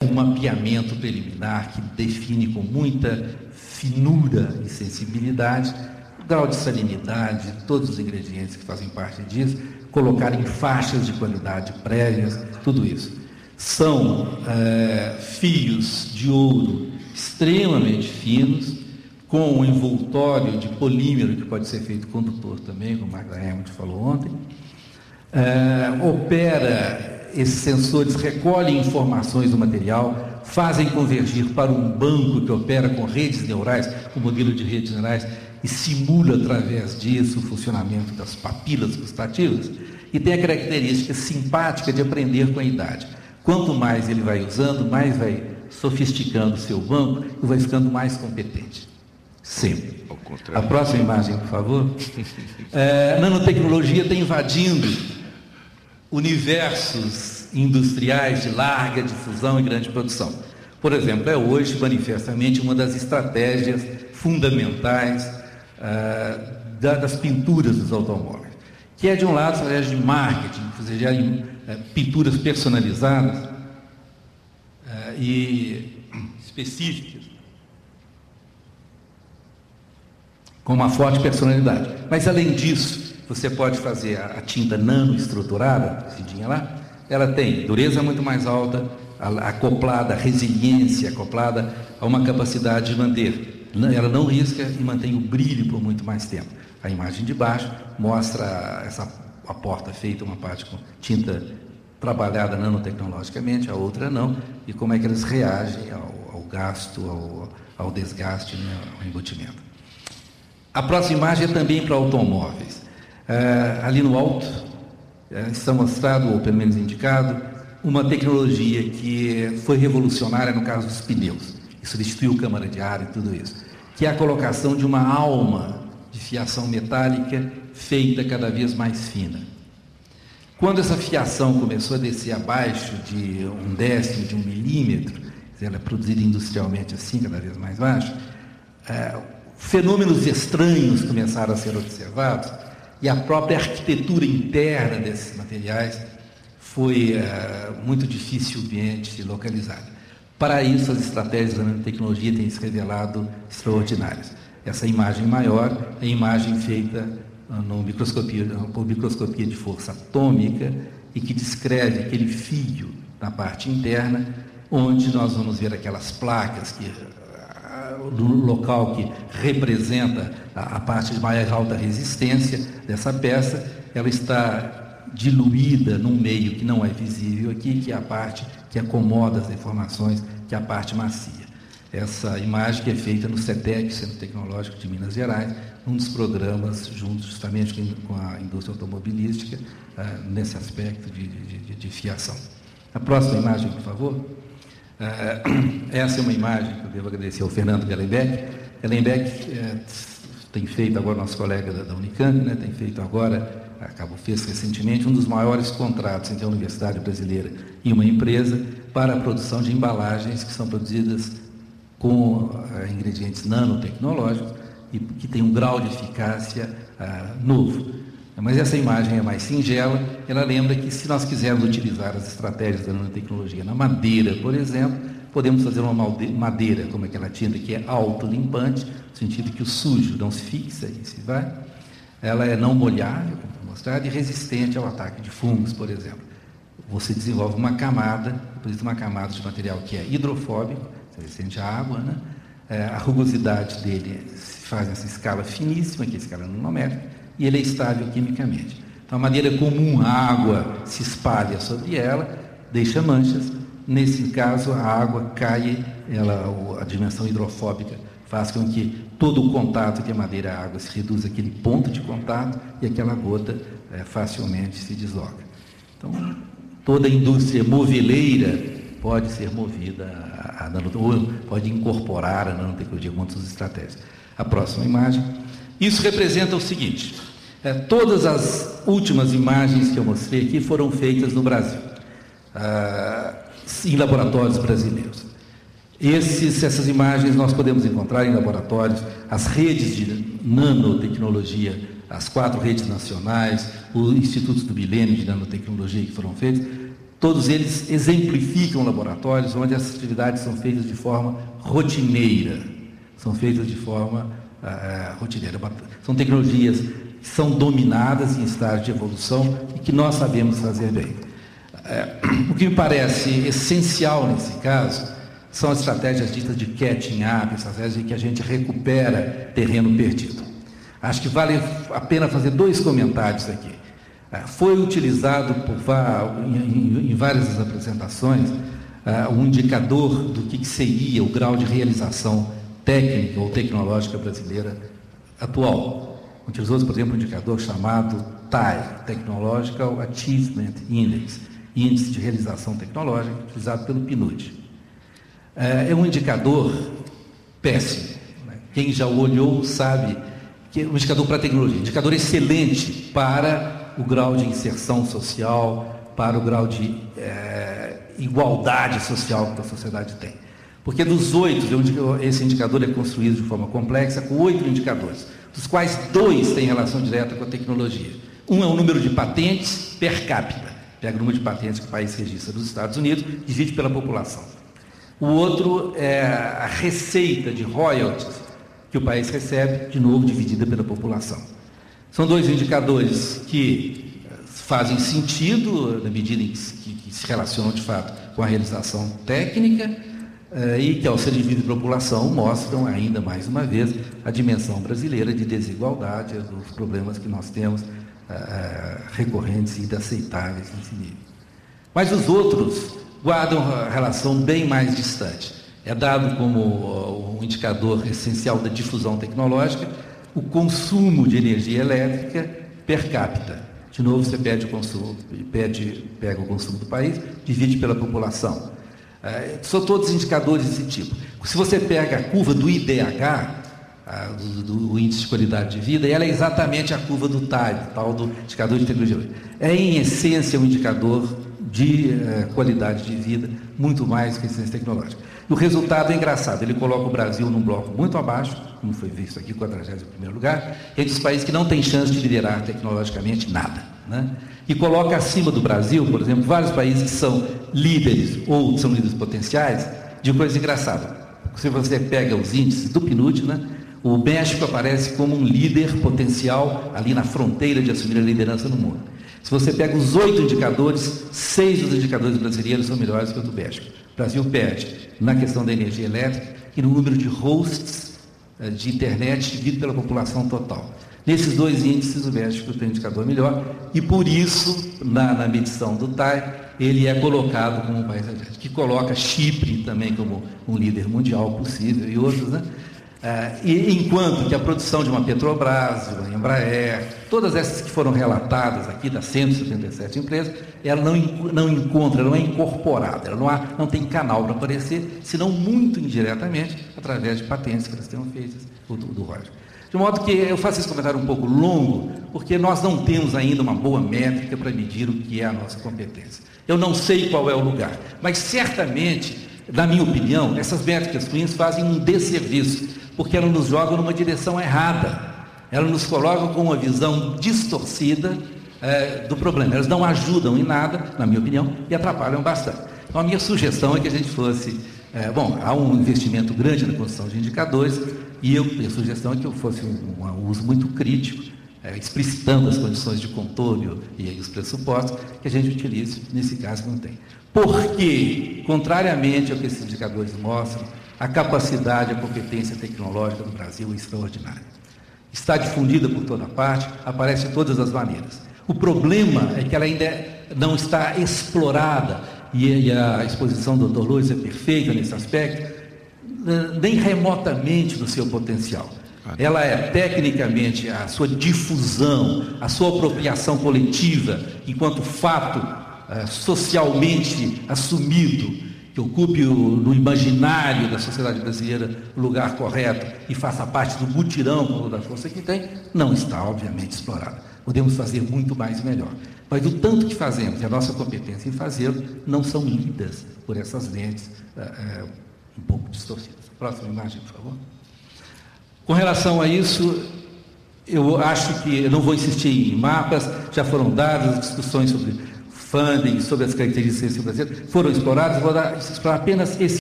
um mapeamento preliminar que define com muita finura e sensibilidade o grau de salinidade, todos os ingredientes que fazem parte disso, colocar em faixas de qualidade prévias, tudo isso. São fios de ouro extremamente finos, com um envoltório de polímero, que pode ser feito condutor também, como o Mark Hermond falou ontem. Opera, esses sensores recolhem informações do material, fazem convergir para um banco que opera com redes neurais, um modelo de redes neurais, e simula através disso o funcionamento das papilas gustativas, e tem a característica simpática de aprender com a idade. Quanto mais ele vai usando, mais vai sofisticando o seu banco e vai ficando mais competente. Sempre. A próxima imagem, por favor. Nanotecnologia está invadindo universos industriais de larga difusão e grande produção. Por exemplo, é hoje manifestamente uma das estratégias fundamentais das pinturas dos automóveis, que é, de um lado, estratégia de marketing, ou seja, pinturas personalizadas e específicas, com uma forte personalidade. Mas, além disso, você pode fazer a tinta nanoestruturada, esse lá, ela tem dureza muito mais alta, acoplada à resiliência, acoplada a uma capacidade de manter. Ela não risca e mantém o brilho por muito mais tempo. A imagem de baixo mostra a porta feita, uma parte com tinta trabalhada nanotecnologicamente, a outra não, e como é que eles reagem ao gasto, ao desgaste, né, ao embutimento. A próxima imagem é também para automóveis. Ali no alto está mostrado, ou pelo menos indicado, uma tecnologia que foi revolucionária no caso dos pneus. E substituiu câmara de ar e tudo isso, que é a colocação de uma alma de fiação metálica feita cada vez mais fina. Quando essa fiação começou a descer abaixo de 1/10 de 1 milímetro, ela é produzida industrialmente assim, cada vez mais baixo, fenômenos estranhos começaram a ser observados e a própria arquitetura interna desses materiais foi muito dificilmente localizada. Para isso, as estratégias da nanotecnologia têm se revelado extraordinárias. Essa imagem maior é a imagem feita por microscopia de força atômica e que descreve aquele fio na parte interna, onde nós vamos ver aquelas placas no local que representa a parte de mais alta resistência dessa peça, ela está diluída num meio que não é visível aqui, que é a parte que acomoda as informações, que é a parte macia. Essa imagem que é feita no CETEC, Centro Tecnológico de Minas Gerais, um dos programas junto justamente com a indústria automobilística, nesse aspecto de fiação. A próxima imagem, por favor. Essa é uma imagem que eu devo agradecer ao Fernando Gellenbeck. Gellenbeck tem feito agora, nosso colega da Unicamp, né, tem feito agora, fez recentemente um dos maiores contratos entre a Universidade Brasileira e uma empresa para a produção de embalagens que são produzidas com ingredientes nanotecnológicos e que tem um grau de eficácia novo. Mas essa imagem é mais singela, ela lembra que se nós quisermos utilizar as estratégias da nanotecnologia na madeira, por exemplo, podemos fazer uma madeira como aquela tinta que é autolimpante, no sentido que o sujo não se fixa e se vai. Ela é não molhável, como foi mostrado, e resistente ao ataque de fungos, por exemplo. Você desenvolve uma camada, depois uma camada de material que é hidrofóbico, resistente à água, né? A rugosidade dele se faz nessa escala finíssima, que é a escala nanométrica, e ele é estável quimicamente. Então, a maneira comum, a água se espalha sobre ela, deixa manchas. Nesse caso, a água cai, a dimensão hidrofóbica faz com que todo o contato que a madeira e a água se reduza àquele ponto de contato e aquela gota facilmente se desloca. Então, toda a indústria moveleira pode ser movida ou pode incorporar a nanotecnologia com outras estratégias. A próxima imagem. Isso representa o seguinte: todas as últimas imagens que eu mostrei aqui foram feitas no Brasil, em laboratórios brasileiros. Essas imagens nós podemos encontrar em laboratórios, as redes de nanotecnologia, as 4 redes nacionais, os institutos do milênio de nanotecnologia que foram feitos, Todos eles exemplificam laboratórios onde as atividades são feitas de forma rotineira. São feitas de forma rotineira. São tecnologias que são dominadas em estágio de evolução e que nós sabemos fazer bem. O que me parece essencial nesse caso são as estratégias ditas de catching up, estratégias em que a gente recupera terreno perdido. Acho que vale a pena fazer 2 comentários aqui. Foi utilizado em várias das apresentações um indicador do que seria o grau de realização técnica ou tecnológica brasileira atual. Utilizou-se, por exemplo, um indicador chamado TAI, Technological Achievement Index, Índice de Realização Tecnológica, utilizado pelo PNUD. É um indicador péssimo. Quem já o olhou sabe que é um indicador para a tecnologia, um indicador excelente para o grau de inserção social, para o grau de igualdade social que a sociedade tem. Porque dos 8, esse indicador é construído de forma complexa, com 8 indicadores, dos quais 2 têm relação direta com a tecnologia. Um é o número de patentes per capita, pega o número de patentes que o país registra nos Estados Unidos, divide pela população. O outro é a receita de royalties que o país recebe, de novo, dividida pela população. São 2 indicadores que fazem sentido, na medida em que se relacionam, de fato, com a realização técnica, e que, ao ser dividido pela população, mostram, ainda mais uma vez, a dimensão brasileira de desigualdade, dos problemas que nós temos recorrentes e inaceitáveis nesse nível. Mas os outros guardam a relação bem mais distante. É dado como um indicador essencial da difusão tecnológica o consumo de energia elétrica per capita. De novo, você pega o consumo do país, divide pela população. São todos indicadores desse tipo. Se você pega a curva do IDH, do Índice de Qualidade de Vida, ela é exatamente a curva do TAI, tal do indicador de tecnologia. É, em essência, um indicador de qualidade de vida, muito mais que eficiência tecnológica. E o resultado é engraçado, ele coloca o Brasil num bloco muito abaixo, como foi visto aqui, 41º lugar, entre os países que não têm chance de liderar tecnologicamente nada, né? E coloca acima do Brasil, por exemplo, vários países que são líderes ou são líderes potenciais de coisa engraçada. Se você pega os índices do PNUD, né, o México aparece como um líder potencial ali na fronteira de assumir a liderança no mundo. Se você pega os 8 indicadores, 6 dos indicadores brasileiros são melhores que o do México. O Brasil perde na questão da energia elétrica e no número de hosts de internet dividido pela população total. Nesses 2 índices, o México tem um indicador melhor e, por isso, na medição do TAI, ele é colocado como um país asiático, que coloca Chipre também como um líder mundial possível e outros, né? E enquanto que a produção de uma Petrobras, de uma Embraer, todas essas que foram relatadas aqui, das 177 empresas, ela não encontra, ela não é incorporada, ela não tem canal para aparecer, senão muito indiretamente, através de patentes que elas tenham feitas, do Roger. De modo que eu faço esse comentário um pouco longo, porque nós não temos ainda uma boa métrica para medir o que é a nossa competência. Eu não sei qual é o lugar, mas certamente, na minha opinião, essas métricas ruins fazem um desserviço, porque elas nos jogam numa direção errada. Elas nos colocam com uma visão distorcida do problema. Elas não ajudam em nada, na minha opinião, e atrapalham bastante. Então, a minha sugestão é que a gente fosse... há um investimento grande na construção de indicadores, e a sugestão é que eu fosse um uso muito crítico, explicitando as condições de contorno e os pressupostos, que a gente utilize, nesse caso não tem. Porque, contrariamente ao que esses indicadores mostram, a capacidade, a competência tecnológica do Brasil é extraordinária. Está difundida por toda parte, aparece de todas as maneiras. O problema é que ela ainda não está explorada, e a exposição do Dr. Lois é perfeita nesse aspecto, nem remotamente no seu potencial. Ela é, tecnicamente, a sua difusão, a sua apropriação coletiva, enquanto fato socialmente assumido, que ocupe no imaginário da sociedade brasileira o lugar correto e faça parte do mutirão com toda a força que tem, não está, obviamente, explorada. Podemos fazer muito mais e melhor. Mas o tanto que fazemos e a nossa competência em fazê-lo não são lidas por essas lentes um pouco distorcidas. Próxima imagem, por favor. Com relação a isso, eu acho que eu não vou insistir em mapas, já foram dadas discussões sobre funding, sobre as características brasileiras, foram explorados. Vou explorar apenas esse